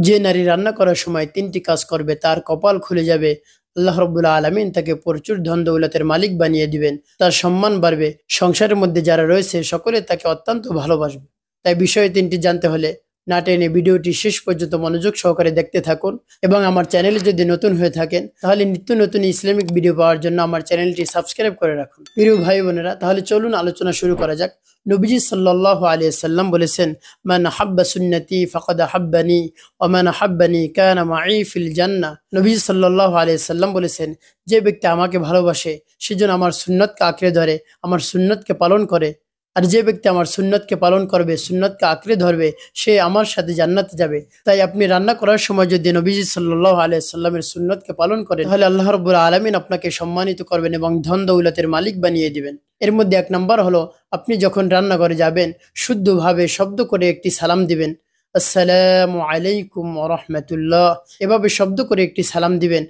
যে নারী রান্না করার সময় ৩টি কাজ করবে তার কপাল খুলে যাবে। আল্লাহ রাব্বুল আলামিন তাকে প্রচুর ধন দৌলতের মালিক বানিয়ে দিবেন। তার সম্মান বাড়বে। সংসারের মধ্যে যারা রয়েছে সকলে তাকে অত্যন্ত ভালোবাসবে। তাই বিষয় ৩টি জানতে হলে না টেনে ভিডিওটি শেষ পর্যন্ত মনোযোগ সহকারে দেখতে থাকুন এবং আমার চ্যানেলে যদি নতুন হয়ে থাকেন তাহলে নিত্য নতুন ইসলামিক ভিডিও পাওয়ার জন্য আমার চ্যানেলটি সাবস্ক্রাইব করে রাখুন। প্রিয় ভাই বোনেরা, তাহলে চলুন আলোচনা শুরু করা যাক। নবীজি সাল্লাল্লাহু আলাইহি সাল্লাম বলেছেন, মান হাব্বা সুন্নতি ফাকাদ হাব্বানি ওয়া মান হাব্বানি কানা মাই ফিল জান্নাহ। নবীজি সাল্লাল্লাহু আলাইহি সাল্লাম বলেছেন, যে ব্যক্তি আমাকে ভালোবাসে সেজন্য আমার সুন্নতকে আঁকড়ে ধরে, আমার সুন্নতকে পালন করে। আর যে ব্যক্তি আমার সুন্নতকে পালন করবে, সুন্নতকে আঁকড়ে ধরবে, সে আমার সাথে জান্নাতে যাবে। তাই আপনি রান্না করার সময় যদি নবীজি সাল্লাল্লাহু আলাইহি সাল্লামের সুন্নতকে পালন করেন তাহলে আল্লাহ রাব্বুল আলামিন আপনাকে সম্মানিত করবেন এবং ধন দৌলতের মালিক বানিয়ে দিবেন। এর মধ্যে ১ নম্বর হলো, আপনি যখন রান্নাঘরে যাবেন শুদ্ধভাবে শব্দ করে একটি সালাম দিবেন। আসসালামু আলাইকুম ওয়া রাহমাতুল্লাহ, এভাবে শব্দ করে একটি সালাম দিবেন।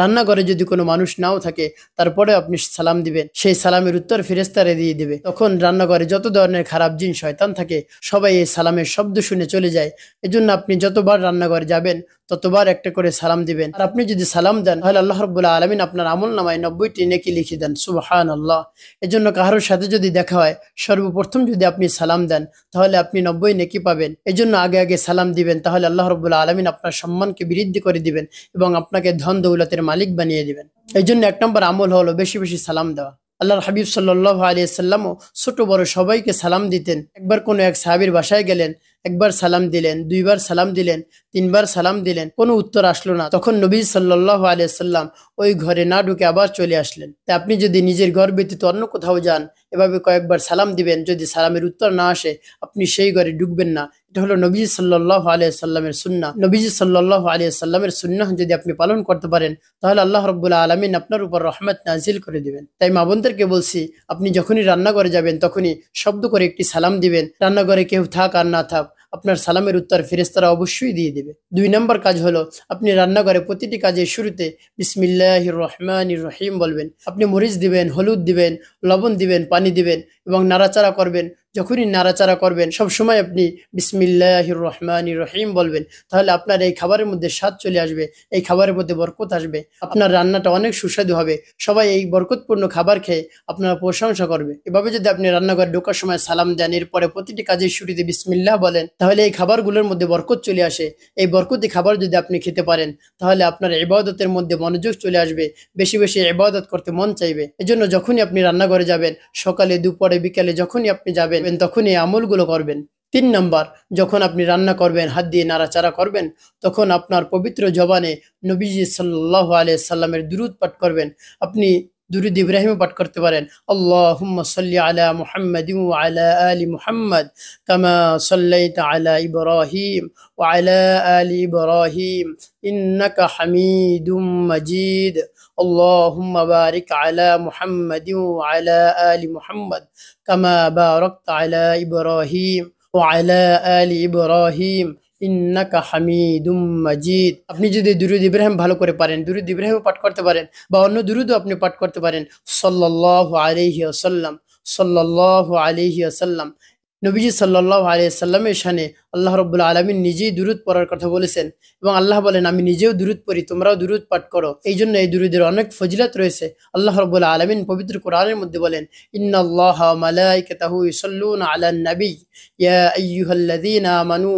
রান্নাঘরে যদি কোনো মানুষ নাও থাকে তারপরে আপনি সালাম দিবেন, সেই সালামের উত্তর ফেরেশতারা দিয়ে দিবে। তখন রান্নাঘরে যত ধরনের খারাপ জিন শয়তান থাকে সবাই এই সালামের শব্দ শুনে চলে যায়। এজন্য আপনি যতবার রান্নাঘরে যাবেন ততবার একটা করে সালাম দিবেন। আর আপনি যদি সালাম দেন তাহলে আল্লাহ রাব্বুল আলামিন আপনার আমলনামায় ৯০টি নেকি লিখে দেন। সুবহানাল্লাহ। এজন্য কারোর সাথে যদি দেখা হয় সর্বপ্রথম যদি আপনি সালাম দেন তাহলে আপনি ৯০ নেকি পাবেন। এজন্য আগে আগে সালাম দিবেন, তাহলে আল্লাহ রাব্বুল আলামিন আপনার সম্মানকে বৃদ্ধি করে দিবেন এবং আপনাকে ধন দৌলতের মালিক বানিয়ে দিবেন। এই জন্য ১ নম্বর আমল হলো বেশি বেশি সালাম দেওয়া। আল্লাহর হাবিব সাল্লাল্লাহু আলাইহি সাল্লামও ছোট বড় সবাইকে সালাম দিতেন। একবার কোনো এক সাহাবীর বাসায় গেলেন, একবার সালাম দিলেন, ২ বার সালাম দিলেন, ৩ বার সালাম দিলেন, কোনো উত্তর আসলো না। তখন নবী সাল্লাল্লাহু আলাইহি সাল্লাম ওই ঘরে না ঢুকে আবার চলে আসলেন। তাই আপনি যদি নিজের ঘর ব্যতীত অন্য কোথাও যান, এভাবে কয়েকবার সালাম দিবেন। যদি সালামের উত্তর না আসে আপনি সেই ঘরে ঢুকবেন না। এটা হলো নবী সাল্লাল্লাহু আলাইহি সাল্লামের সুন্নাহ। নবীজি সাল্লাল্লাহু আলাইহি সাল্লামের সুন্নাহ যদি আপনি পালন করতে পারেন তাহলে আল্লাহ রাব্বুল আলামিন আপনার উপর রহমত নাজিল করে দিবেন। তাই মা বোনদেরকে বলছি, আপনি যখনই রান্নাঘরে যাবেন তখনই শব্দ করে একটি সালাম দিবেন। রান্নাঘরে কেউ থাক আর না থাক, আপনার সালামের উত্তর ফেরেশতারা অবশ্যই দিয়ে দিবে। ২ নম্বর কাজ হলো, আপনি রান্নাঘরে প্রতিটি কাজের শুরুতে বিসমিল্লাহির রহমানির রহিম বলবেন। আপনি মরিচ দিবেন, হলুদ দিবেন, লবণ দিবেন, পানি দিবেন এবং নাড়াচাড়া করবেন। যখনই নাড়াচাড়া করবেন সবসময় আপনি বিসমিল্লাহির রহমানির রহিম বলবেন। তাহলে আপনার এই খাবারের মধ্যে স্বাদ চলে আসবে, এই খাবারের মধ্যে বরকত আসবে, আপনার রান্নাটা অনেক সুস্বাদু হবে। সবাই এই বরকতপূর্ণ খাবার খেয়ে আপনার প্রশংসা করবে। এভাবে যদি আপনি রান্নাঘরে ঢোকার সময় সালাম দেন, এরপরে প্রতিটি কাজের শুরুতে বিসমিল্লাহ বলেন, তাহলে এই খাবারগুলোর মধ্যে বরকত চলে আসে। এই বরকতি খাবার যদি আপনি খেতে পারেন তাহলে আপনার ইবাদতের মধ্যে মনোযোগ চলে আসবে, বেশি বেশি ইবাদত করতে মন চাইবে। এজন্য যখনই আপনি রান্নাঘরে যাবেন, সকালে, দুপুরে, বিকালে যখনই আপনি যাবেন তখনই এই আমলগুলো করবেন। ৩ নাম্বার, যখন আপনি রান্না করবেন, হাত দিয়ে নাড়াচাড়া করবেন, তখন আপনার পবিত্র জবানে নবীজি সাল্লাল্লাহু আলাইহি সাল্লামের দুরূদ পাঠ করবেন। আপনি দুরূদ ইব্রাহিম পাঠ করতে পারেন। আল্লাহুম্মা সাল্লি আলা মুহাম্মাদিন ওয়া আলা আলি মুহাম্মাদ কামা সাল্লাইতা আলা ইব্রাহিম ওয়া আলা আলি ইব্রাহিম ইন্নাকা হামিদুম মাজিদ। আল্লাহুম্মা বারিক আলা মুহাম্মাদিন ওয়া আলা আলি মুহাম্মাদ কামা বারাকতা আলা ইব্রাহিম ওয়া আলা আলি ইব্রাহিম ইন্নাকা হামিদুম মাজিদ। আপনি যদি দুরূদ ইব্রাহিম ভালো করে পারেন, দুরূদ ইব্রাহিম পাঠ করতে পারেন বা অন্য দুরূদও আপনি পাঠ করতে পারেন। সাল্লাল্লাহু আলাইহি ওয়াসাল্লাম, সাল্লাল্লাহু আলাইহি ওয়াসাল্লাম। নবীজি সাল্লাল্লাহু আলাইহি ওয়াসাল্লামের শানে আল্লাহ রাব্বুল আলামিন নিজেই দুরূদ পড়ার কথা বলেছেন এবং আল্লাহ বলেন, আমি নিজেও দুরূদ পড়ি, তোমরাও দুরূদ পাঠ করো। এই জন্য এই দুরূদের অনেক ফজিলত রয়েছে। আল্লাহ রাব্বুল আলামিন পবিত্র কোরআনের মধ্যে বলেন, ইন্নাল্লাহা ওয়া মালাইকাতাহু ইউসাল্লুনা আলান নবী ইয়া আইয়ুহাল্লাযীনা আমানু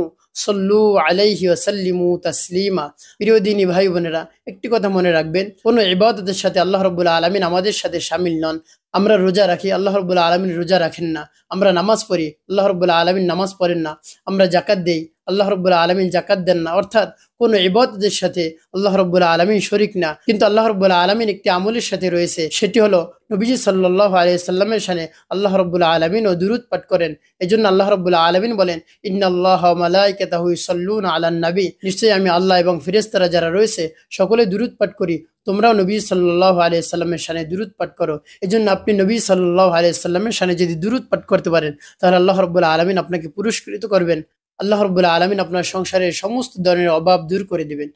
সল্লু আলাইহি ওয়া সাল্লিমু তাসলিমা। প্রিয় দিনী ভাই বোনেরা, একটি কথা মনে রাখবেন, কোনো ইবাদতের সাথে আল্লাহ রাব্বুল আলামিন আমাদের সাথে শামিল নন। আমরা রোজা রাখি, আল্লাহ রাব্বুল আলামিন রোজা রাখেন না। আমরা নামাজ পড়ি, আল্লাহ রাব্বুল আলামিন নামাজ পড়েন না। আমরা যাকাত দেই, আল্লাহ রাব্বুল আলামিন যাকাত দেন না। অর্থাৎ কোনো ইবাদতের সাথে আল্লাহ রাব্বুল আলামিন শরীক না। কিন্তু আল্লাহ রাব্বুল আলামিন একটি আমলের সাথে রয়েছে, সেটি হলো নবীজি সাল্লাল্লাহু আলাইহি সাল্লামের শানে আল্লাহ রাব্বুল আলামিন ও দুরূদ পাঠ করেন। এজন্য আল্লাহ রাব্বুল আলামিন বলেন, ইন্নাল্লাহা ওয়া মালাইকাতাহু ইউসাল্লুনা আলান নবী, নিশ্চয়ই আমি আল্লাহ এবং ফেরেশতারা যারা রয়েছে সকলে দুরূদ পাঠ করি, তোমরাও নবী সাল্লাল্লাহু আলাইহি সাল্লামের শানে দুরূদ পাঠ করো। এজন্য আপনি নবী সাল্লাল্লাহু আলাইহি সাল্লামের শানে যদি দুরূদ পাঠ করতে পারেন তাহলে আল্লাহ রাব্বুল আলামিন আপনাকে পুরস্কৃত করবেন। আল্লাহ রাব্বুল আলামিন আপনার সংসারের সমস্ত ধরনের অভাব দূর করে দিবেন।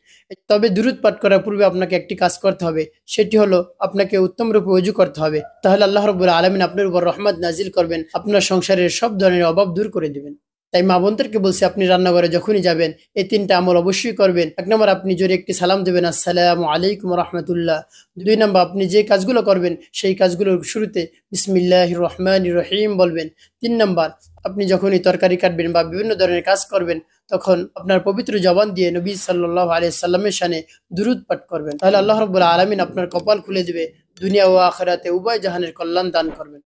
তবে দুরূদ পাঠ করার পূর্বে আপনাকে একটি কাজ করতে হবে, সেটি হলো আপনাকে উত্তম রূপে ওযু করতে হবে। তাহলে আল্লাহ রাব্বুল আলামিন আপনার উপর রহমত নাজিল করবেন, আপনার সংসারের সব ধরনের অভাব দূর করে দিবেন। তাই মা বোনদেরকে বলছি, আপনি রান্নাঘরে যখনই যাবেন এই ৩টা আমল অবশ্যই করবেন। ১ নম্বর, আপনি জোরে একটি সালাম দেবেন, আসসালামু আলাইকুম রাহমাতুল্লাহ। ২ নম্বর, আপনি যে কাজগুলো করবেন সেই কাজগুলোর শুরুতে বিসমিল্লাহির রহমানির রহিম বলবেন। ৩ নম্বর, আপনি যখনই তরকারি কাটবেন বা বিভিন্ন ধরনের কাজ করবেন তখন আপনার পবিত্র জবান দিয়ে নবী সাল্লাল্লাহু আলাইহি সাল্লামের শানে দুরূদ পাঠ করবেন। তাহলে আল্লাহ রাব্বুল আলামিন আপনার কপাল খুলে দিবে, দুনিয়া ও আখিরাতে উভয় জাহানের কল্যাণ দান করবেন।